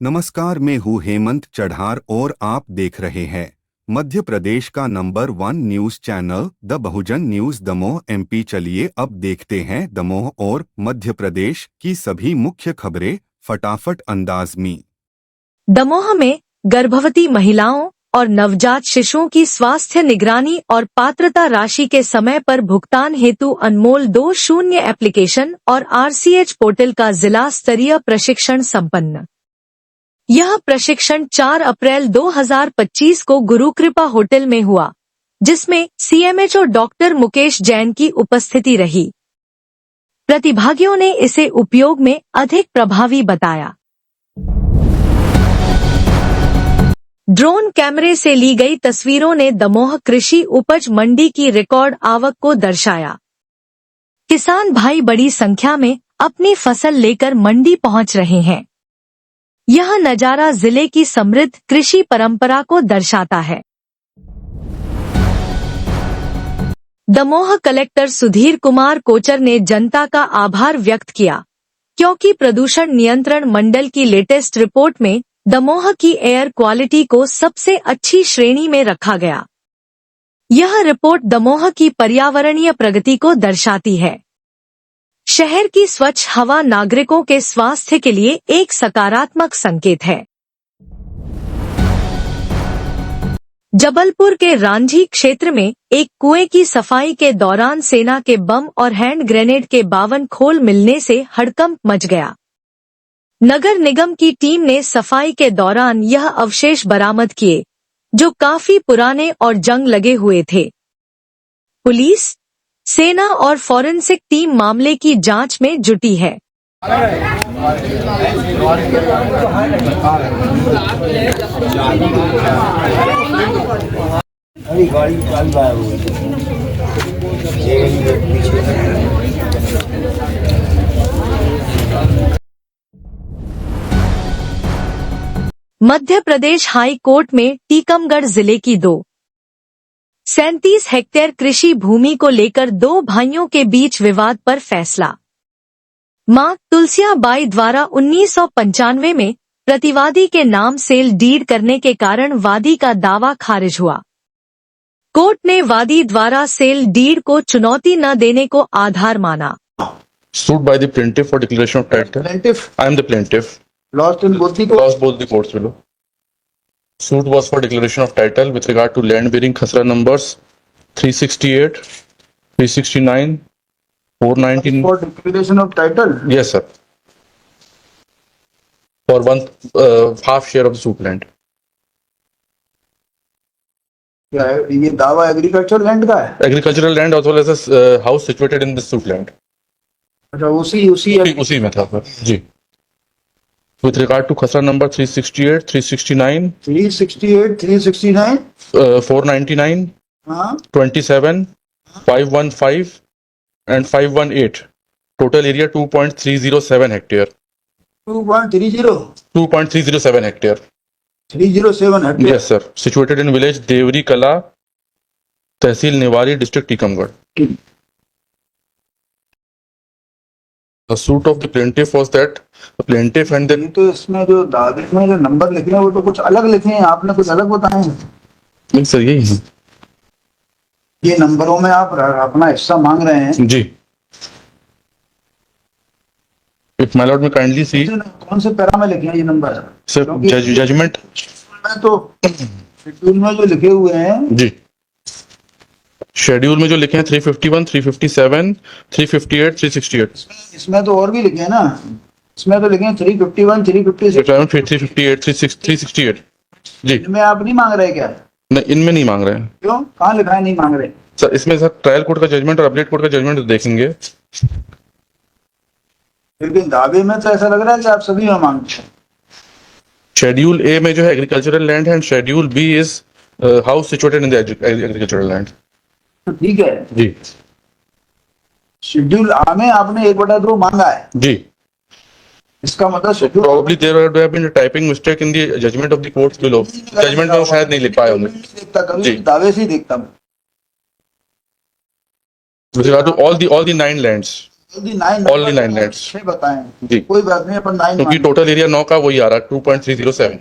नमस्कार, मैं हूँ हेमंत चढ़ार और आप देख रहे हैं मध्य प्रदेश का number 1 news channel the Bahujan news Damoh MP. चलिए अब देखते हैं दमोह और मध्य प्रदेश की सभी मुख्य खबरें फटाफट अंदाज में। दमोह में गर्भवती महिलाओं और नवजात शिशुओं की स्वास्थ्य निगरानी और पात्रता राशि के समय पर भुगतान हेतु अनमोल 20 एप्लीकेशन और आरसीएच पोर्टल का जिला स्तरीय प्रशिक्षण संपन्न। यह प्रशिक्षण 4 अप्रैल 2025 को गुरुकृपा होटल में हुआ, जिसमें सीएमएचओ डॉक्टर मुकेश जैन की उपस्थिति रही। प्रतिभागियों ने इसे उपयोग में अधिक प्रभावी बताया। ड्रोन कैमरे से ली गई तस्वीरों ने दमोह कृषि उपज मंडी की रिकॉर्ड आवक को दर्शाया। किसान भाई बड़ी संख्या में अपनी फसल लेकर मंडी पहुंच रहे हैं। यह नजारा जिले की समृद्ध कृषि परंपरा को दर्शाता है। दमोह कलेक्टर सुधीर कुमार कोचर ने जनता का आभार व्यक्त किया, क्योंकि प्रदूषण नियंत्रण मंडल की लेटेस्ट रिपोर्ट में दमोह की एयर क्वालिटी को सबसे अच्छी श्रेणी में रखा गया। यह रिपोर्ट दमोह की पर्यावरणीय प्रगति को दर्शाती है। शहर की स्वच्छ हवा नागरिकों के स्वास्थ्य के लिए एक सकारात्मक संकेत है। जबलपुर के रांझी क्षेत्र में एक कुएं की सफाई के दौरान सेना के बम और हैंड ग्रेनेड के 52 खोल मिलने से हड़कंप मच गया। नगर निगम की टीम ने सफाई के दौरान यह अवशेष बरामद किए, जो काफी पुराने और जंग लगे हुए थे। पुलिस, सेना और फॉरेंसिक टीम मामले की जांच में जुटी है। मध्य प्रदेश हाई कोर्ट में टीकमगढ़ जिले की 37 हेक्टेयर कृषि भूमि को लेकर 2 भाइयों के बीच विवाद पर फैसला। मां तुलसिया बाई द्वारा 1995 में प्रतिवादी के नाम सेल डीड करने के कारण वादी का दावा खारिज हुआ। कोर्ट ने वादी द्वारा सेल डीड को चुनौती न देने को आधार माना। Sued by the plaintiff for declaration of title. Plaintiff I am the plaintiff. lost in both the courts. Lost both the courts below. Suit was for declaration of title with regard to land bearing khasra numbers 368, 369, 419. For declaration of title. Yes, sir. For one half share of the suit land. क्या है ये दावा agriculture land का है? Agricultural land as well as a house situated in the suit land. अच्छा उसी उसी में था sir ji. With regard to khasra number 368, 369, 368, 369 499, हाँ 27, 515 and 518. Total area 2.307 hectare. 2.30 2.307 hectare. 307 hectare. Yes, sir. Situated in village Devri Kala, Tehsil Niwari, district Tikamgarh. The suit of the plaintiff was that the plaintiff and ये the तो इसमें जो दावे में जो number लिखे हैं वो तो कुछ अलग लिखे हैं, आपने कुछ अलग बताए हैं। नहीं सर यही है ये नंबरों में आप अपना हिस्सा मांग रहे हैं जी। If my lord may kindly see, कौन से पैरा में लिखे हैं ये नंबर? sir, judgment में तो शेड्यूल में जो लिखे हुए हैं जी। शेड्यूल में जो लिखे हैं 351, 357, 358, 368, इसमें तो और भी लिखे हैं ना, इसमें तो लिखे हैं 351, 356। 358, 368 जी। इनमें आप नहीं मांग रहे क्या? नहीं इनमें नहीं मांग रहे हैं क्यों? कहाँ लिखा है नहीं मांग रहे? सर। इसमें सर ट्रायल कोर्ट का जजमेंट और अपीलेट कोर्ट का जजमेंट देखेंगे। लेकिन दावे में तो ऐसा लग रहा है कि आप सभी में मांगते हैं। शेड्यूल ए में जो है एग्रीकल्चरल लैंड है and schedule B is house situated in the agricultural land. तो ठीक है, जी शेड्यूल आ में आपने 1/2 मांगा है, जी। इसका मतलब schedule Probably there would have been a typing mistake in the judgment of the courts below. Judgment में वो शायद नहीं लिख पाए होंगे। देखता कभी जी। दावे से ही देखता हूँ। With regard to all the 9 lands. जल्दी 9 Only 9 nets. 6 बताएं जी। कोई बात नहीं अपन 9 क्योंकि टोटल एरिया 9 का वही आ रहा है 2.307।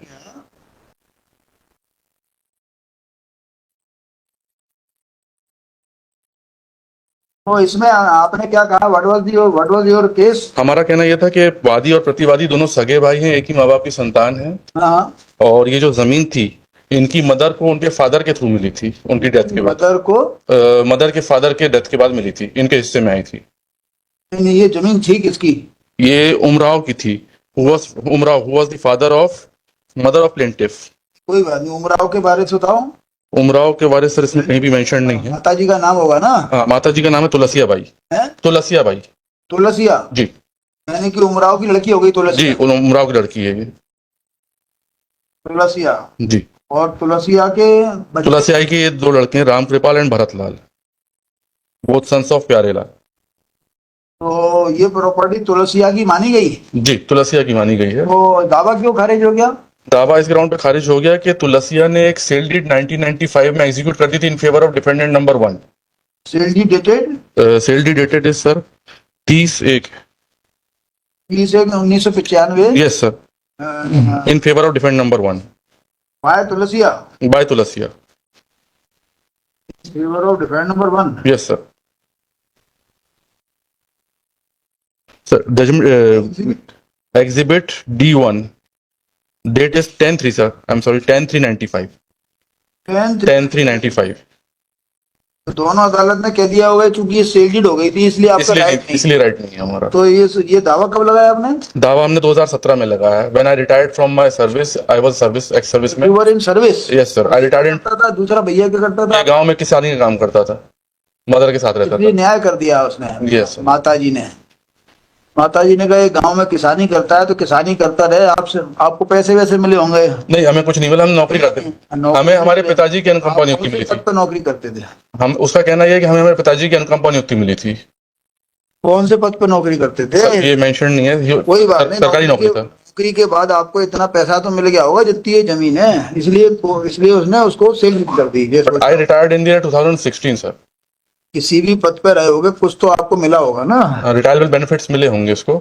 तो इसमें आपने क्या कहा, व्हाट वाज योर केस? हमारा कहना यह था कि वादी और प्रतिवादी दोनों सगे भाई हैं, एक ही माँ बाप की संतान है, हाँ, और ये जो जमीन थी इनकी मदर को उनके फादर के थ्रू मिली थी, उनकी डेथ के बाद। मदर को मदर के फादर के डेथ के बाद मिली थी, इनके हिस्से में आई थी। ये जमीन थी किसकी? ये उमराव की थी। Umrao who was the father of mother of plaintiff. कोई बात नहीं, उमराव के बारे में बताओ। उमराव के बारे में सर इसमें कहीं भी मेंशन नहीं है। माता जी का नाम होगा ना? हाँ, माता जी का नाम है तुलसिया बाई। है तुलसिया बाई तुलसिया, जी। यानी कि उमराव की लड़की हो गई जी, तुलसिया। उमराव की लड़की है ये। तुलसिया, जी। और तुलसिया के बच्चे? तुलसिया की ये 2 लड़के हैं, Ram Kripal and Bharatlal, both sons of Pyarelal. तो ये प्रॉपर्टी तुलसिया की मानी गई, जी, तुलसिया की मानी गई है। तो दावा क्यों खारिज हो गया? दावा इस ग्राउंड पे खारिज हो गया कि तुलसिया ने एक सेल डीड 1995 में एग्जीक्यूट कर दी थी in favour of defendant number 1। Sale D dated sale deed dated is sir 30/1। 30/1/1995 yes sir, in favour of defendant number 1 by Tulsiya, by Tulsiya. Favour of defend number 1। Yes sir. Sir judgement exhibit D1 date is 10/3 sir, I am sorry 10/3/95। 10/3/95। दोनों अदालत ने कह दिया होगा चूंकि ये sale deed हो गई थी इसलिए आपका राइट नहीं। इसलिए राइट नहीं है हमारा। तो ये दावा कब लगाया आपने? दावा हमने 2017 में लगाया है। When I retired from my service, I was service ex service में। You were in service? Yes sir, I retired. करता था, दूसरा भैया क्या करता था? गांव में किसानी का काम करता था, मदर के साथ रहता इसलिए था। न्याय कर दिया उसने। Yes sir. माता जी ने कहा ये गांव में किसानी करता है तो किसानी करता रहे, आपसे आपको पैसे वैसे मिले होंगे? नहीं, हमें कुछ नहीं मिला, हम नौकरी करते थे। हमें हमारे पिताजी की अनुकंपा नियुक्ति मिली थी। तो नौकरी करते थे हम, उसका कहना यह है कि हमें हमारे पिताजी की अनुकंपा नियुक्ति मिली थी। कौन से पद पर नौकरी करते थे? सर, ये मेंशन नहीं है। कोई बात नहीं, सरकारी नौकरी था। नौकरी के बाद आपको इतना पैसा तो मिल गया होगा जितनी ये जमीन है, इसलिए उसने उसको सेल कर दी। आई रिटायर्ड इन 2016 सर। किसी भी पद पर रहे होगे कुछ तो आपको मिला होगा ना? रिटायरमेंट बेनिफिट्स मिले होंगे इसको।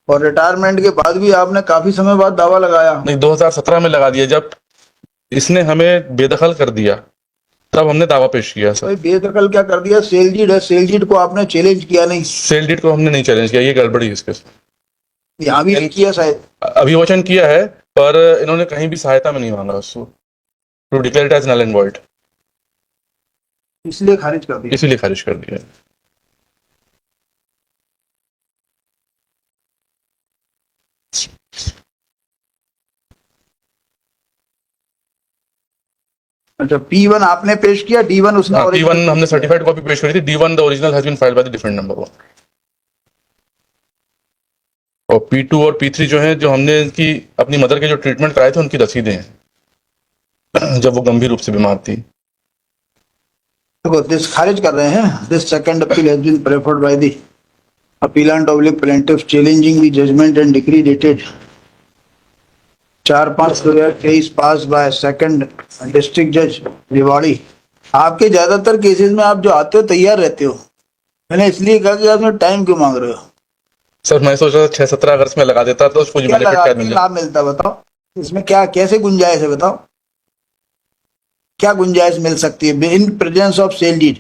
और रिटायरमेंट के बाद भी आपने काफी समय बाद दावा लगाया? नहीं, 2017 में लगा दिया, जब इसने हमें बेदखल कर दिया तब हमने दावा पेश किया सर। भाई बेदखल क्या कर दिया? सेल डीड है, सेल डीड को आपने चैलेंज किया नहीं? सेल डीड को हमने नहीं चैलेंज किया, ये गड़बड़ी है इसके साथ। यहाँ भी नहीं किया शायद? अभिवचन किया है पर इन्होंने कहीं भी सहायता में नहीं मांगा उसको, to declare it as null and void, इसलिए खारिज कर दिया। इसीलिए खारिज कर दिया। अच्छा, P1 आपने पेश किया, D1 उसने P1 हमने सर्टिफाइड कॉपी पेश करी थी। D1 the original has been filed by the defendant number 1। और P2 और P3 जो है, जो हमने इनकी अपनी मदर के जो ट्रीटमेंट कराए थे उनकी रसीदें हैं जब वो गंभीर रूप से बीमार थी। देखो, दिस खारिज कर रहे हैं। This second appeal has been preferred by the appellant oblique plaintiff challenging the judgement and decree dated 4/5/2023 pass by second district जज निवाड़ी। आपके ज्यादातर केसेस में आप जो आते हो तैयार रहते हो, मैंने इसलिए कहा कि आपने टाइम क्यों मांग रहे हो? सर मैं सोच रहा था 6-17 अगस्त में लगा देता तो उसको क्या बेनिफिट लाभ मिलता बताओ? इसमें क्या कैसे गुंजाइश है बताओ? क्या गुंजाइश मिल सकती है in presence of sale deed?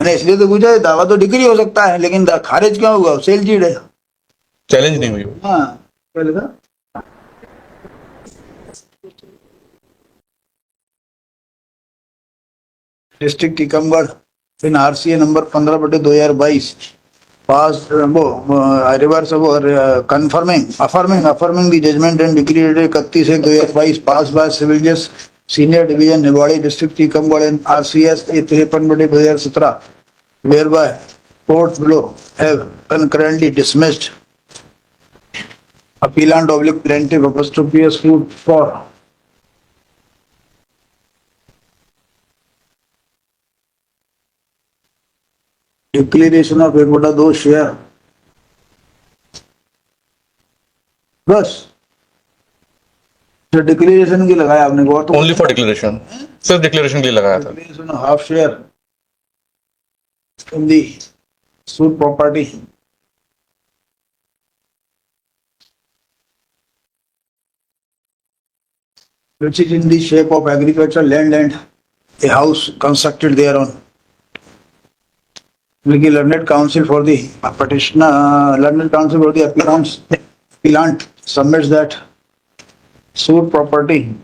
मैंने इसलिए तो पूछा, दावा तो डिग्री हो सकता है लेकिन खारिज क्यों हुआ? सेल डीड है, चैलेंज नहीं हुई। हाँ पहले था। District Tikamgarh in RCA number 15/2022 pass वो रिवर्स वो confirming affirming the judgement and decree dated 31/1/2022 pass by civil जज senior division Niwari district Tikamgarh in RCS 53/2017 whereby court below have concurrently dismissed appellant oblique plaintiff apostrophe suit for declaration of 1/2 share. बस declaration की लगाया आपने को? तो only for declaration, सिर्फ declaration के लिए लगाया था। Declaration of half share in the suit property which is in the shape of agricultural land and a house constructed thereon. The learned counsel for the petitioner, learned counsel for the appellant submits that suit property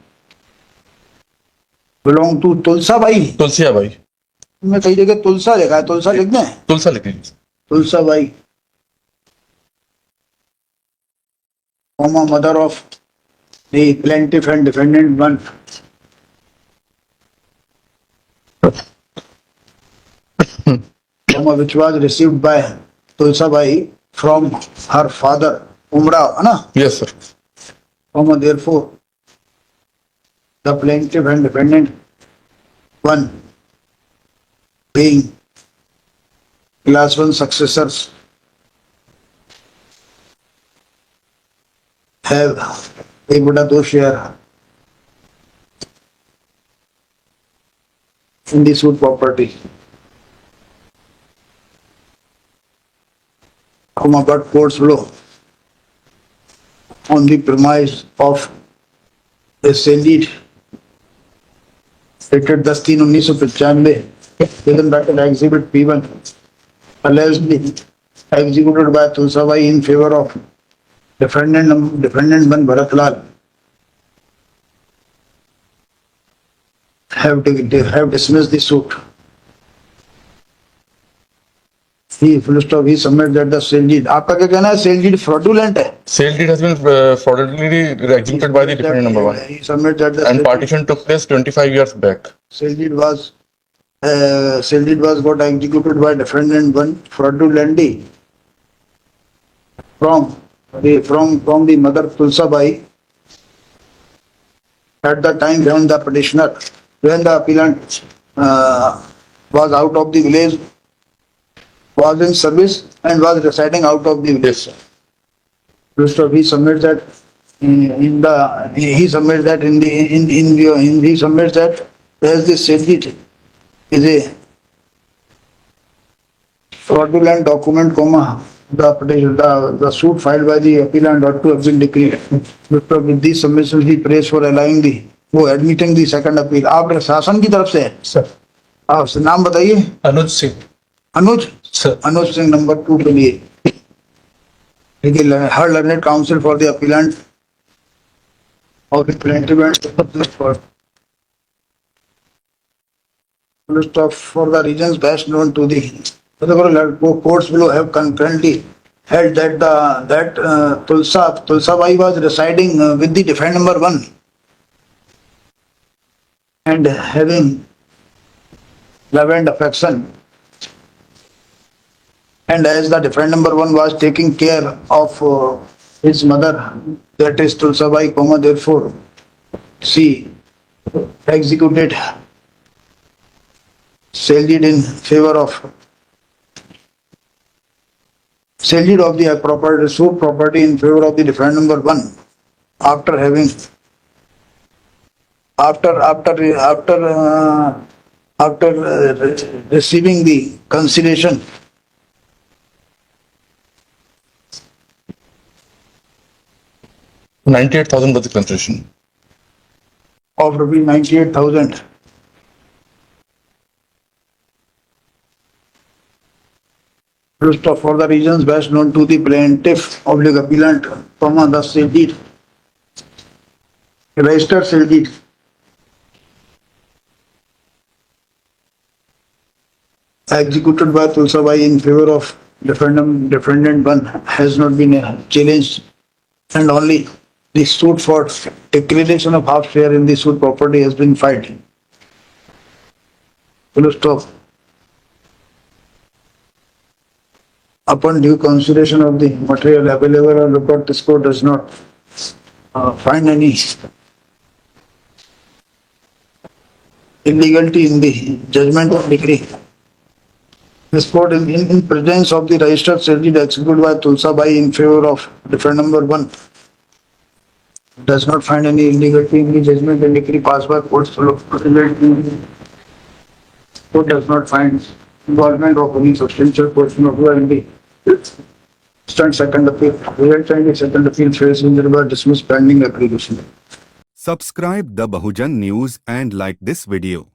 belong to Tulsa by. Tulsiya भाई. मैं कई जगह तुलसा लिखा है, तुलसा लिख दें. तुलसा लिख लीजिए. तुलसा by, mother of the plaintiff and defendant one, which was received by Tulsa Bai from her father Umra, है ना? Yes sir. Therefore, the plaintiff and defendant one being class 1 successors have a Buddha share in the suit property. But courts below on the premise of a salaried dated 10/3/1995 within bracket exhibit P1 allegedly executed by Tulsa Bai in favor of defendant one Bharat Lal have dismissed the suit. He submitted that the sale deed. आपका क्या कहना है? Sale deed fraudulent है. Sale deed has been fraudulently executed by the defendant number 1. He submitted that the And partition took place 25 years back. sale deed was got executed by defendant one fraudulently from the mother Tulsa Bai at the time when the appellant was out of the village, was in service and was residing out of the village. Yes sir. He submits that as the sale deed is a fraudulent document, the suit filed by the appellant ought to have been decreed. With these submissions, he prays for allowing admitting the second appeal. आप शासन की तरफ से है Sir. आप नाम बताइए. Anuj Singh. अनुज Sir. अनुज Singh number 2 के लिए her learned counsel for the appellant of the plaintiff for the reasons best known to the courts below have concurrently held that Tulsa Bai was residing with the defendant number 1 and having love and affection, and as the defendant number 1 was taking care of his mother, that is Tulsa Bai, therefore she executed sale deed in favor of the suit property in favor of the defendant number 1 after receiving the consideration $98,000 was the consideration. of rupees 98,000. For the reasons best known to the plaintiff of the appellant, the sale deed, registered sale deed, executed by Tulsa Bai in favor of defendant 1 has not been challenged, and only the suit for declaration of half share in the suit property has been filed. Full stop. Upon due consideration of the material available on record, this court does not find any illegality in the judgment or decree. This court, in presence of the registered sale deed executed by Tulsa Bai in favor of defendant number 1, does not find any illegality in the judgment and decree passed by courts. Court does not find involvement of any substantial portion of law in the second appeal. Result and the second appeal fails in the dismissed pending application. Subscribe the Bahujan News and like this video.